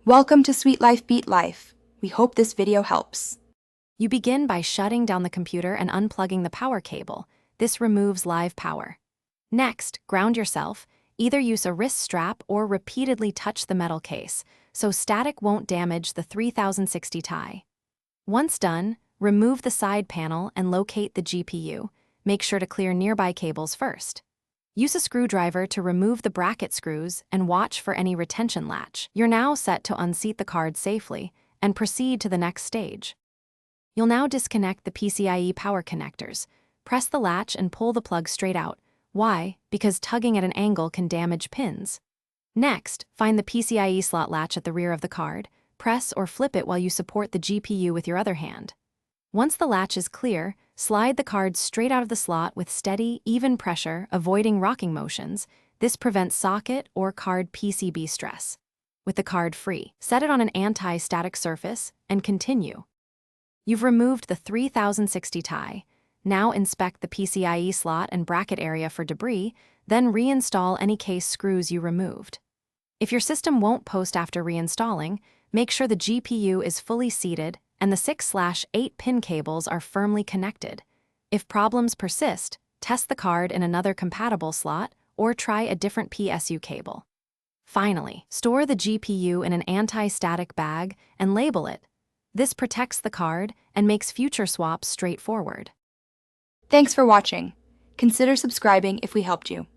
Welcome to Sweet Life Beat Life. We hope this video helps. You begin by shutting down the computer and unplugging the power cable. This removes live power. Next, ground yourself. Either use a wrist strap or repeatedly touch the metal case, so static won't damage the 3060 tie. Once done, remove the side panel and locate the GPU. Make sure to clear nearby cables first. Use a screwdriver to remove the bracket screws and watch for any retention latch. You're now set to unseat the card safely and proceed to the next stage. You'll now disconnect the PCIe power connectors. Press the latch and pull the plug straight out. Why? Because tugging at an angle can damage pins. Next, find the PCIe slot latch at the rear of the card. Press or flip it while you support the GPU with your other hand. Once the latch is clear, slide the card straight out of the slot with steady, even pressure, avoiding rocking motions. This prevents socket or card PCB stress. With the card free, set it on an anti-static surface and continue. You've removed the 3060 tie. Now inspect the PCIe slot and bracket area for debris, then reinstall any case screws you removed. If your system won't post after reinstalling, make sure the GPU is fully seated and the 6/8 pin cables are firmly connected. If problems persist, test the card in another compatible slot or try a different PSU cable. Finally, store the GPU in an anti-static bag and label it. This protects the card and makes future swaps straightforward. Thanks for watching. Consider subscribing if we helped you.